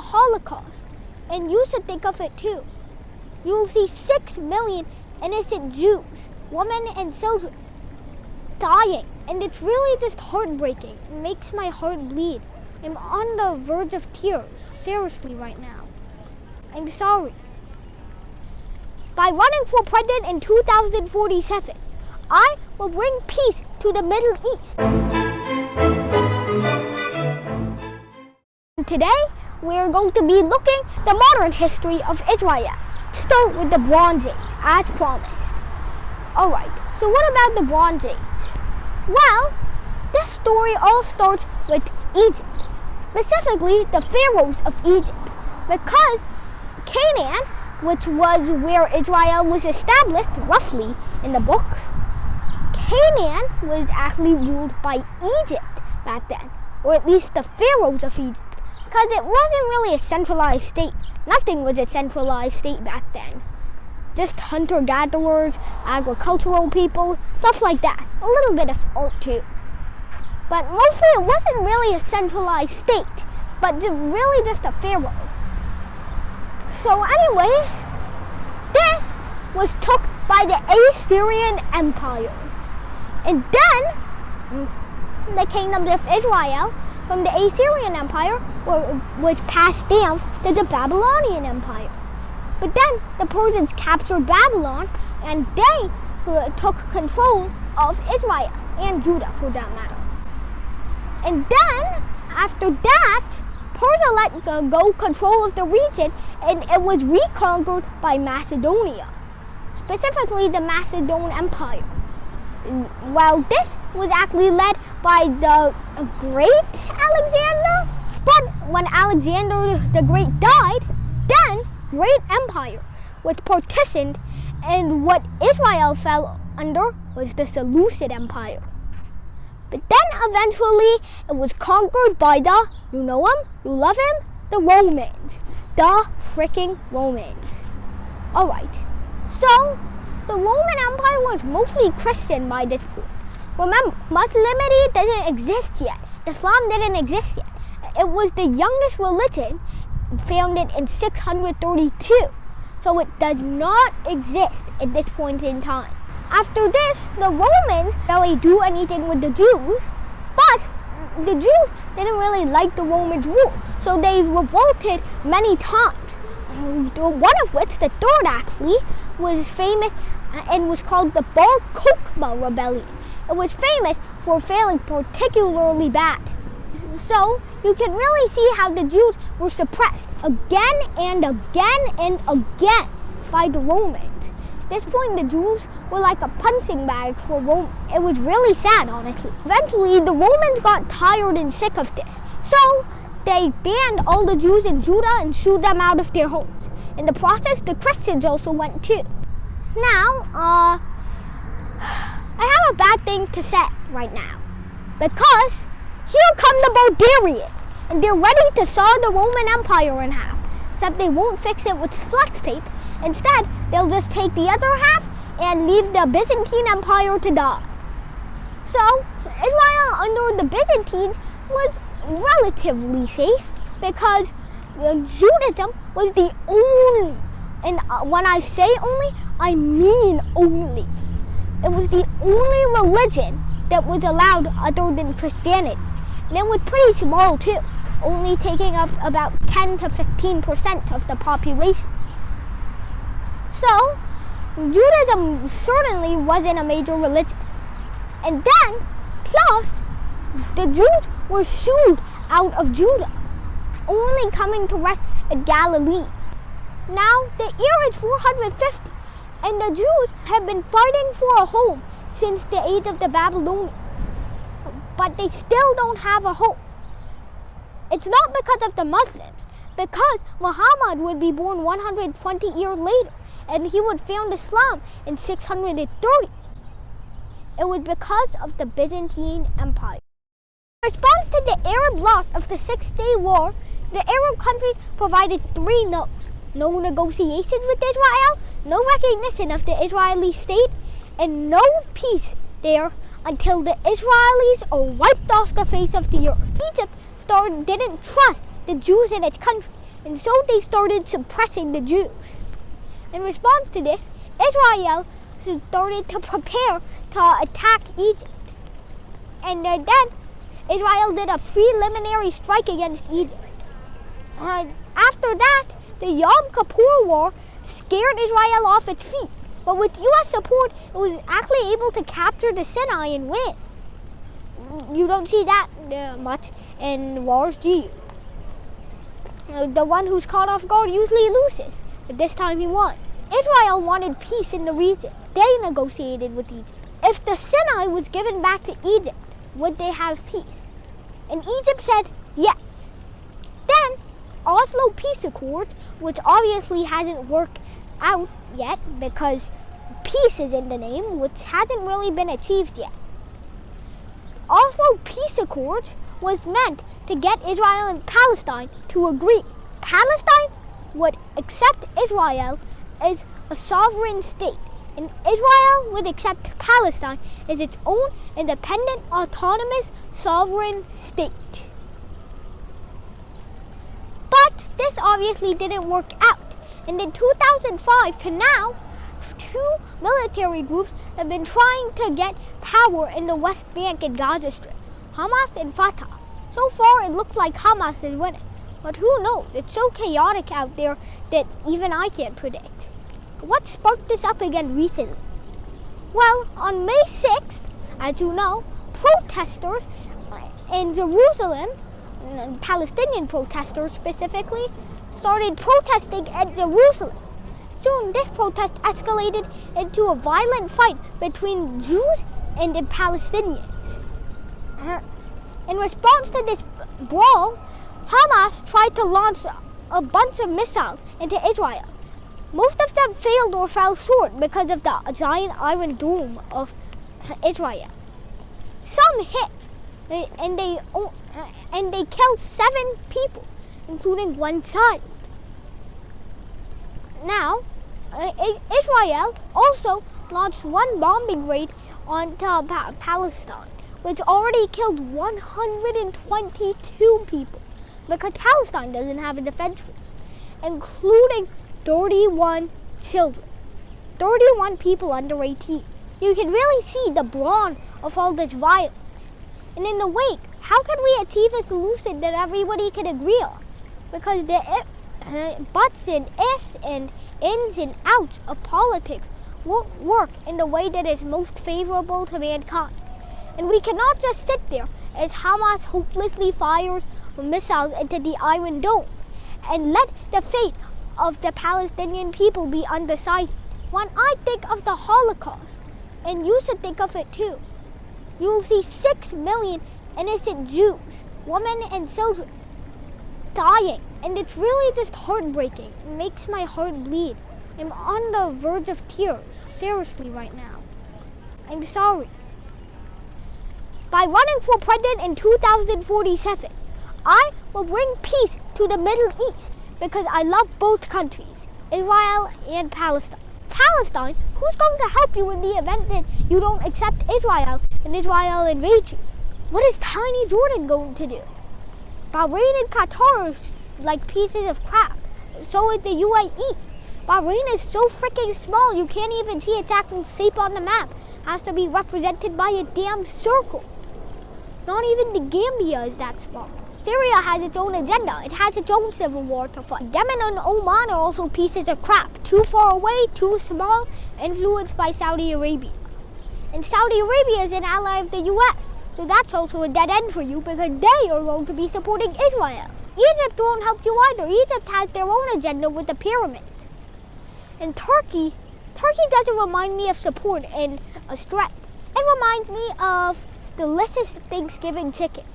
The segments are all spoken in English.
Holocaust. And you should think of it too. You will see 6 million innocent Jews, women and children, dying. And it's really just heartbreaking. It makes my heart bleed. I'm on the verge of tears, seriously right now. I'm sorry. By running for president in 2047, I will bring peace to the Middle East. Today, we're going to be looking at the modern history of Israel. Start with the Bronze Age, as promised. Alright, so what about the Bronze Age? Well, this story all starts with Egypt, specifically the pharaohs of Egypt, because Canaan, which was where Israel was established, roughly in the books, Canaan was actually ruled by Egypt back then, or at least the pharaohs of Egypt, because it wasn't really a centralized state. Nothing was a centralized state back then. Just hunter-gatherers, agricultural people, stuff like that. A little bit of art too. But mostly it wasn't really a centralized state, but really just a pharaoh. So anyways, this was took by the Assyrian Empire. And then the kingdoms of Israel from the Assyrian Empire was passed down to the Babylonian Empire. But then the Persians captured Babylon and they took control of Israel and Judah for that matter. And then after that, Persia let go control of the region and it was reconquered by Macedonia, specifically the Macedonian Empire. Well, this was actually led by the Great Alexander, but when Alexander the Great died, then Great Empire was partitioned and what Israel fell under was the Seleucid Empire. But then eventually it was conquered by the, you know him, you love him, the Romans. The freaking Romans. Alright, so the Roman Empire was mostly Christian by this point. Remember, Muslimity didn't exist yet. Islam didn't exist yet. It was the youngest religion, founded in 632. So it does not exist at this point in time. After this, the Romans didn't really do anything with the Jews, but the Jews didn't really like the Romans' rule, so they revolted many times. One of which, the third actually, was famous and was called the Bar Kokhba Rebellion. It was famous for failing particularly bad. So you can really see how the Jews were suppressed again and again and again by the Romans. At this point, the Jews were like a punching bag for Rome. It was really sad, honestly. Eventually, the Romans got tired and sick of this. So they banned all the Jews in Judah and shooed them out of their homes. In the process, the Christians also went too. Now, I have a bad thing to say right now. Because here come the barbarians. And they're ready to saw the Roman Empire in half. Except they won't fix it with flex tape. Instead, they'll just take the other half and leave the Byzantine Empire to die. So, Israel under the Byzantines was relatively safe because Judaism was the only, and when I say only, I mean only. It was the only religion that was allowed other than Christianity. And it was pretty small too, only taking up about 10 to 15% of the population. So, Judaism certainly wasn't a major religion. And then, plus, the Jews were shooed out of Judah, only coming to rest at Galilee. Now, the year is 450, and the Jews have been fighting for a home since the age of the Babylonians. But they still don't have a home. It's not because of the Muslims, because Muhammad would be born 120 years later, and he would found Islam in 630. It was because of the Byzantine Empire. In response to the Arab loss of the Six-Day War, the Arab countries provided 3 no's. No negotiations with Israel, no recognition of the Israeli state, and no peace there until the Israelis are wiped off the face of the earth. Egypt didn't trust the Jews in its country and so they started suppressing the Jews. In response to this, Israel started to prepare to attack Egypt. And then Israel did a preliminary strike against Egypt. After that, the Yom Kippur War scared Israel off its feet. But with U.S. support, it was actually able to capture the Sinai and win. You don't see that much in wars, do you? The one who's caught off guard usually loses, but this time he won. Israel wanted peace in the region. They negotiated with Egypt. If the Sinai was given back to Egypt, would they have peace? And Egypt said yes. Then, Oslo Peace Accord, which obviously hasn't worked out yet because peace is in the name, which hasn't really been achieved yet. Oslo Peace Accord was meant to get Israel and Palestine to agree. Palestine would accept Israel as a sovereign state, and Israel would accept Palestine as its own independent, autonomous, sovereign state. But this obviously didn't work out, and in 2005 to now, two military groups have been trying to get power in the West Bank and Gaza Strip, Hamas and Fatah. So far, it looks like Hamas is winning, but who knows? It's so chaotic out there that even I can't predict. What sparked this up again recently? Well, on May 6th, as you know, protesters in Jerusalem, Palestinian protesters specifically, started protesting at Jerusalem. Soon, this protest escalated into a violent fight between Jews and the Palestinians. In response to this brawl, Hamas tried to launch a bunch of missiles into Israel. Most of them failed or fell short because of the giant iron dome of Israel. Some hit, and they killed 7 people, including 1 child. Now, Israel also launched 1 bombing raid onto Palestine, which already killed 122 people because Palestine doesn't have a defense force, including 31 children, 31 people under 18. You can really see the brawn of all this violence. And in the wake, how can we achieve a solution that everybody can agree on? Because the buts and ifs and ins and outs of politics won't work in the way that is most favorable to mankind. And we cannot just sit there as Hamas hopelessly fires missiles into the Iron Dome and let the fate of the Palestinian people be undecided. When I think of the Holocaust, and you should think of it too, you will see 6 million innocent Jews, women and children, dying. And it's really just heartbreaking. It makes my heart bleed. I'm on the verge of tears, seriously right now. I'm sorry. By running for president in 2047, I will bring peace to the Middle East because I love both countries, Israel and Palestine. Palestine, who's going to help you in the event that you don't accept Israel and Israel invades you? What is tiny Jordan going to do? Bahrain and Qatar are like pieces of crap. So is the UAE. Bahrain is so freaking small you can't even see its actual shape on the map. It has to be represented by a damn circle. Not even the Gambia is that small. Syria has its own agenda. It has its own civil war to fight. Yemen and Oman are also pieces of crap. Too far away, too small, influenced by Saudi Arabia. And Saudi Arabia is an ally of the US. So that's also a dead end for you because they are going to be supporting Israel. Egypt won't help you either. Egypt has their own agenda with the pyramids. And Turkey doesn't remind me of support and a strength. It reminds me of delicious Thanksgiving chicken.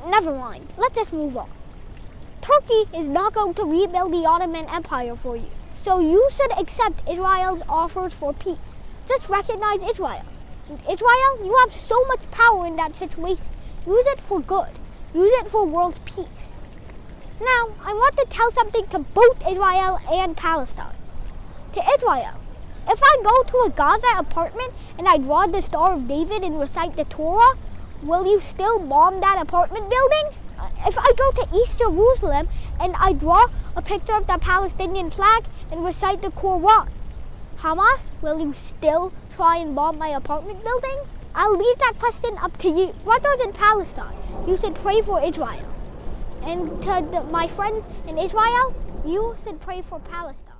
Never mind. Let's just move on. Turkey is not going to rebuild the Ottoman Empire for you. So you should accept Israel's offers for peace. Just recognize Israel. Israel, you have so much power in that situation. Use it for good. Use it for world peace. Now, I want to tell something to both Israel and Palestine. To Israel, if I go to a Gaza apartment and I draw the Star of David and recite the Torah, will you still bomb that apartment building? if I go to East Jerusalem and I draw a picture of the Palestinian flag and recite the Quran, Hamas, will you still try and bomb my apartment building? I'll leave that question up to you. Brothers in Palestine, you should pray for Israel. And to my friends in Israel, you should pray for Palestine.